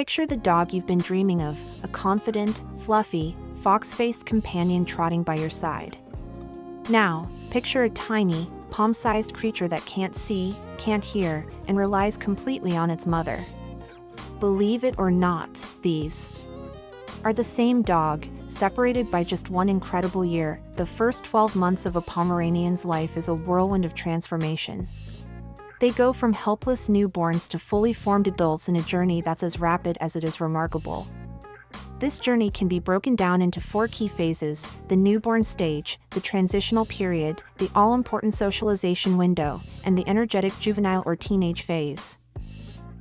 Picture the dog you've been dreaming of, a confident, fluffy, fox-faced companion trotting by your side. Now, picture a tiny, palm-sized creature that can't see, can't hear, and relies completely on its mother. Believe it or not, these are the same dog, separated by just one incredible year. The first 12 months of a Pomeranian's life is a whirlwind of transformation. They go from helpless newborns to fully formed adults in a journey that's as rapid as it is remarkable. This journey can be broken down into 4 key phases: the newborn stage, the transitional period, the all-important socialization window, and the energetic juvenile or teenage phase.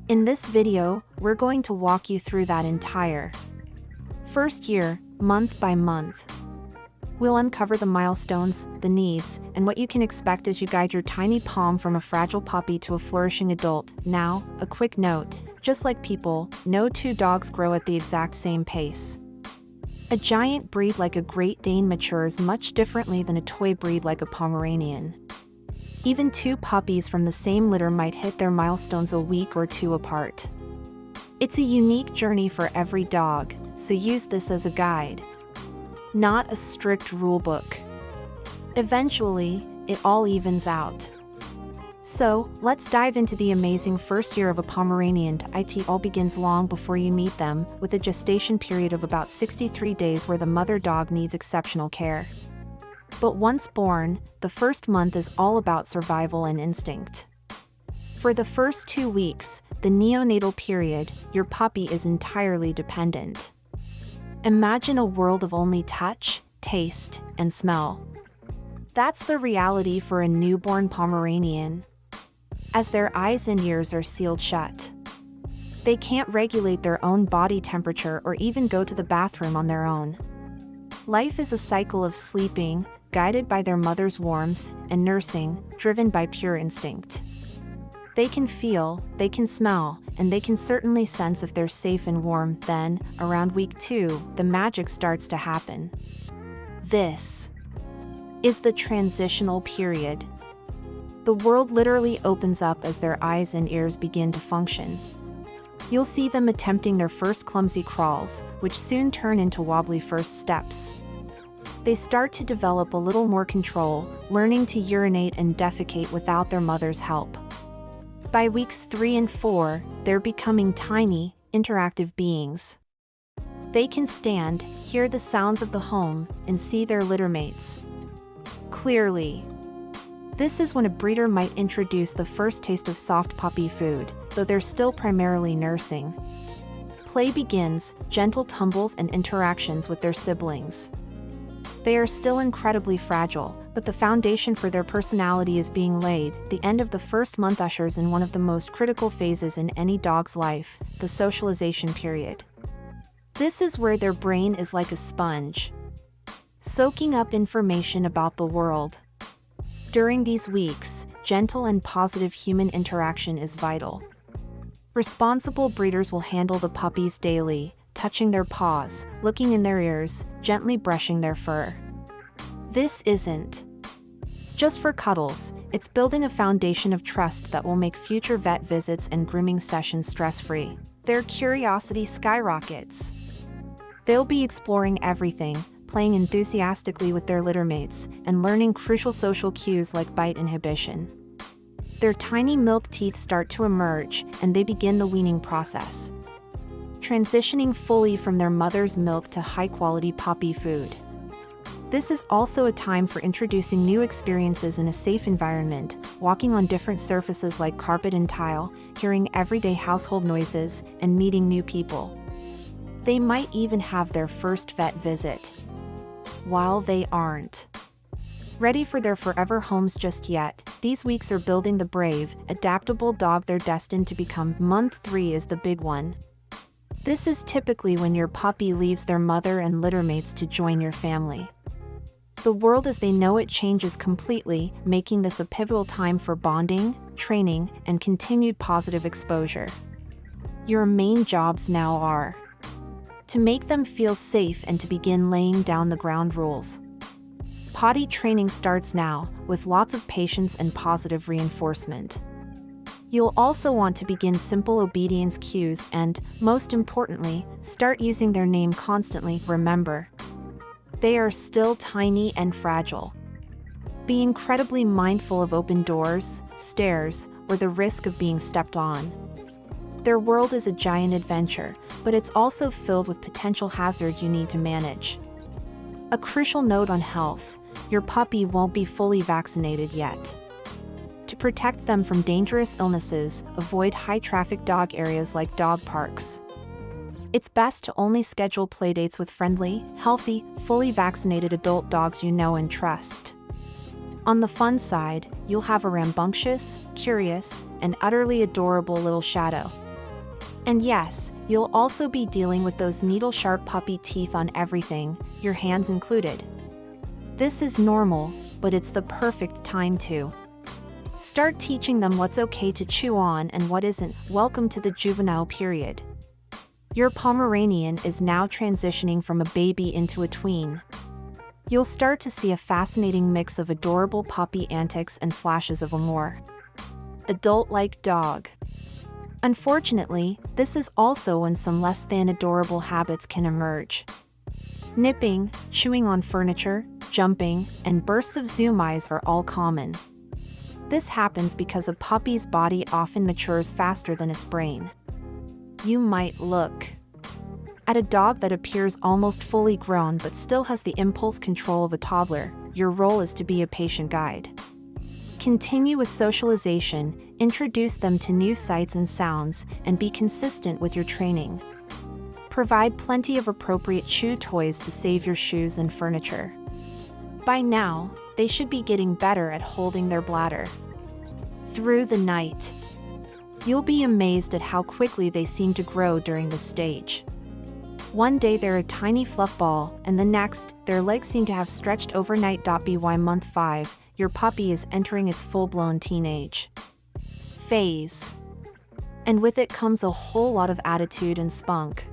In this video, we're going to walk you through that entire first year, month by month. We'll uncover the milestones, the needs, and what you can expect as you guide your tiny palm from a fragile puppy to a flourishing adult. Now, a quick note: just like people, no 2 dogs grow at the exact same pace. A giant breed like a Great Dane matures much differently than a toy breed like a Pomeranian. Even 2 puppies from the same litter might hit their milestones a week or 2 apart. It's a unique journey for every dog, so use this as a guide, not a strict rulebook. Eventually, it all evens out. So, let's dive into the amazing first year of a Pomeranian. It all begins long before you meet them, with a gestation period of about 63 days where the mother dog needs exceptional care. But once born, the first month is all about survival and instinct. For the first 2 weeks, the neonatal period, your puppy is entirely dependent. Imagine a world of only touch, taste, and smell. That's the reality for a newborn Pomeranian, as their eyes and ears are sealed shut. They can't regulate their own body temperature or even go to the bathroom on their own. Life is a cycle of sleeping, guided by their mother's warmth, and nursing, driven by pure instinct. They can feel, they can smell, and they can certainly sense if they're safe and warm. Then, around week 2, the magic starts to happen. This is the transitional period. The world literally opens up as their eyes and ears begin to function. You'll see them attempting their first clumsy crawls, which soon turn into wobbly first steps. They start to develop a little more control, learning to urinate and defecate without their mother's help. By weeks 3 and 4, they're becoming tiny, interactive beings. They can stand, hear the sounds of the home, and see their littermates clearly. This is when a breeder might introduce the first taste of soft puppy food, though they're still primarily nursing. Play begins, gentle tumbles and interactions with their siblings. They are still incredibly fragile, but the foundation for their personality is being laid. The end of the first month ushers in one of the most critical phases in any dog's life, the socialization period. This is where their brain is like a sponge, soaking up information about the world. During these weeks, gentle and positive human interaction is vital. Responsible breeders will handle the puppies daily, touching their paws, looking in their ears, gently brushing their fur. This isn't just for cuddles, it's building a foundation of trust that will make future vet visits and grooming sessions stress-free. Their curiosity skyrockets. They'll be exploring everything, playing enthusiastically with their littermates, and learning crucial social cues like bite inhibition. Their tiny milk teeth start to emerge, and they begin the weaning process, transitioning fully from their mother's milk to high-quality puppy food. This is also a time for introducing new experiences in a safe environment, walking on different surfaces like carpet and tile, hearing everyday household noises, and meeting new people. They might even have their first vet visit, while they aren't ready for their forever homes just yet. These weeks are building the brave, adaptable dog they're destined to become. Month 3 is the big one. This is typically when your puppy leaves their mother and littermates to join your family. The world as they know it changes completely, making this a pivotal time for bonding, training, and continued positive exposure. Your main jobs now are to make them feel safe and to begin laying down the ground rules. Potty training starts now, with lots of patience and positive reinforcement. You'll also want to begin simple obedience cues and, most importantly, start using their name constantly. Remember, they are still tiny and fragile. Be incredibly mindful of open doors, stairs, or the risk of being stepped on. Their world is a giant adventure, but it's also filled with potential hazards you need to manage. A crucial note on health: your puppy won't be fully vaccinated yet. To protect them from dangerous illnesses, avoid high-traffic dog areas like dog parks. It's best to only schedule playdates with friendly, healthy, fully vaccinated adult dogs you know and trust. On the fun side, you'll have a rambunctious, curious, and utterly adorable little shadow. And yes, you'll also be dealing with those needle-sharp puppy teeth on everything, your hands included. This is normal, but it's the perfect time to start teaching them what's okay to chew on and what isn't. Welcome to the juvenile period. Your Pomeranian is now transitioning from a baby into a tween. You'll start to see a fascinating mix of adorable puppy antics and flashes of a more adult-like dog. Unfortunately, this is also when some less than adorable habits can emerge. Nipping, chewing on furniture, jumping, and bursts of zoom eyes are all common. This happens because a puppy's body often matures faster than its brain. You might look at a dog that appears almost fully grown but still has the impulse control of a toddler. Your role is to be a patient guide. Continue with socialization, introduce them to new sights and sounds, and be consistent with your training. Provide plenty of appropriate chew toys to save your shoes and furniture. By now, they should be getting better at holding their bladder. Through the night, you'll be amazed at how quickly they seem to grow during this stage. One day they're a tiny fluff ball, and the next, their legs seem to have stretched overnight. By month 5, your puppy is entering its full-blown teenage phase. And with it comes a whole lot of attitude and spunk.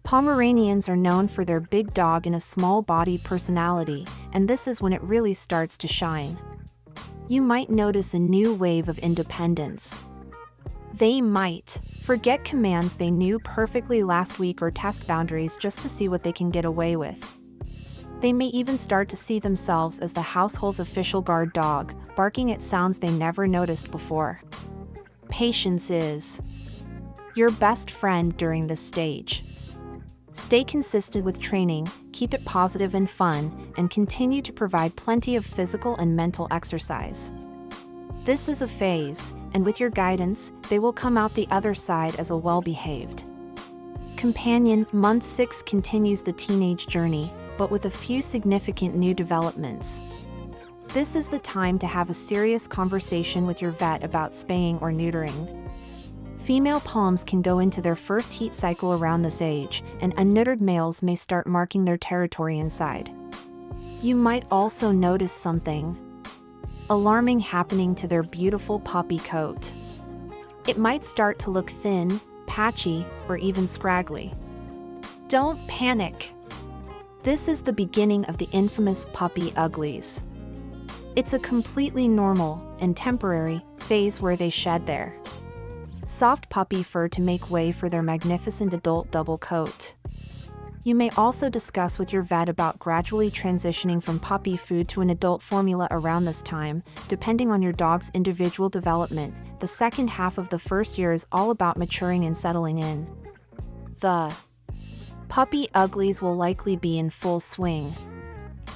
Pomeranians are known for their big dog and a small-bodied personality, and this is when it really starts to shine. You might notice a new wave of independence. They might forget commands they knew perfectly last week or test boundaries just to see what they can get away with. They may even start to see themselves as the household's official guard dog, barking at sounds they never noticed before. Patience is your best friend during this stage. Stay consistent with training, keep it positive and fun, and continue to provide plenty of physical and mental exercise. This is a phase, and with your guidance, they will come out the other side as a well-behaved companion. Month 6 continues the teenage journey, but with a few significant new developments. This is the time to have a serious conversation with your vet about spaying or neutering. Female poms can go into their first heat cycle around this age, and unneutered males may start marking their territory inside. You might also notice something alarming happening to their beautiful puppy coat. It might start to look thin, patchy, or even scraggly. Don't panic. This is the beginning of the infamous puppy uglies. It's a completely normal and temporary phase where they shed their soft puppy fur to make way for their magnificent adult double coat. You may also discuss with your vet about gradually transitioning from puppy food to an adult formula around this time, depending on your dog's individual development. The second half of the first year is all about maturing and settling in. The puppy uglies will likely be in full swing.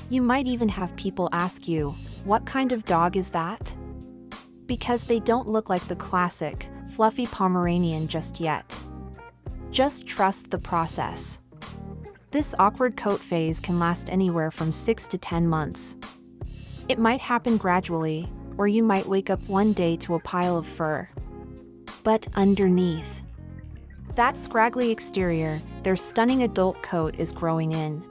You might even have people ask you, "What kind of dog is that?" Because they don't look like the classic, fluffy Pomeranian just yet. Just trust the process. This awkward coat phase can last anywhere from 6 to 10 months. It might happen gradually, or you might wake up one day to a pile of fur. But underneath that scraggly exterior, their stunning adult coat is growing in.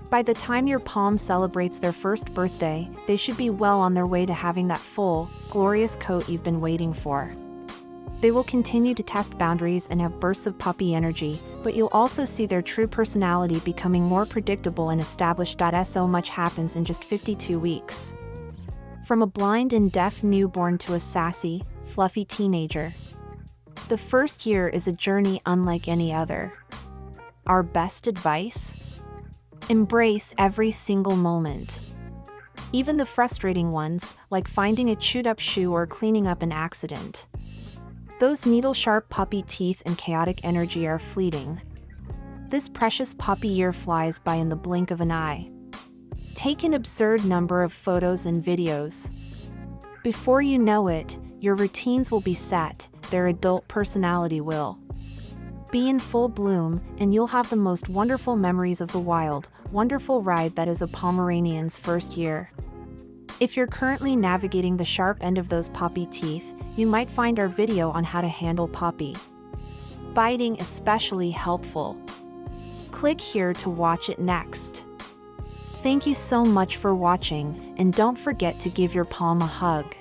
By the time your Pom celebrates their first birthday, they should be well on their way to having that full, glorious coat you've been waiting for. They will continue to test boundaries and have bursts of puppy energy, but you'll also see their true personality becoming more predictable and established. So much happens in just 52 weeks. From a blind and deaf newborn to a sassy, fluffy teenager. The first year is a journey unlike any other. Our best advice? Embrace every single moment. Even the frustrating ones, like finding a chewed-up shoe or cleaning up an accident. Those needle-sharp puppy teeth and chaotic energy are fleeting. This precious puppy year flies by in the blink of an eye. Take an absurd number of photos and videos. Before you know it, your routines will be set, their adult personality will be in full bloom, and you'll have the most wonderful memories of the wild, wonderful ride that is a Pomeranian's first year. If you're currently navigating the sharp end of those puppy teeth, you might find our video on how to handle puppy biting especially helpful. Click here to watch it next. Thank you so much for watching, and don't forget to give your palm a hug.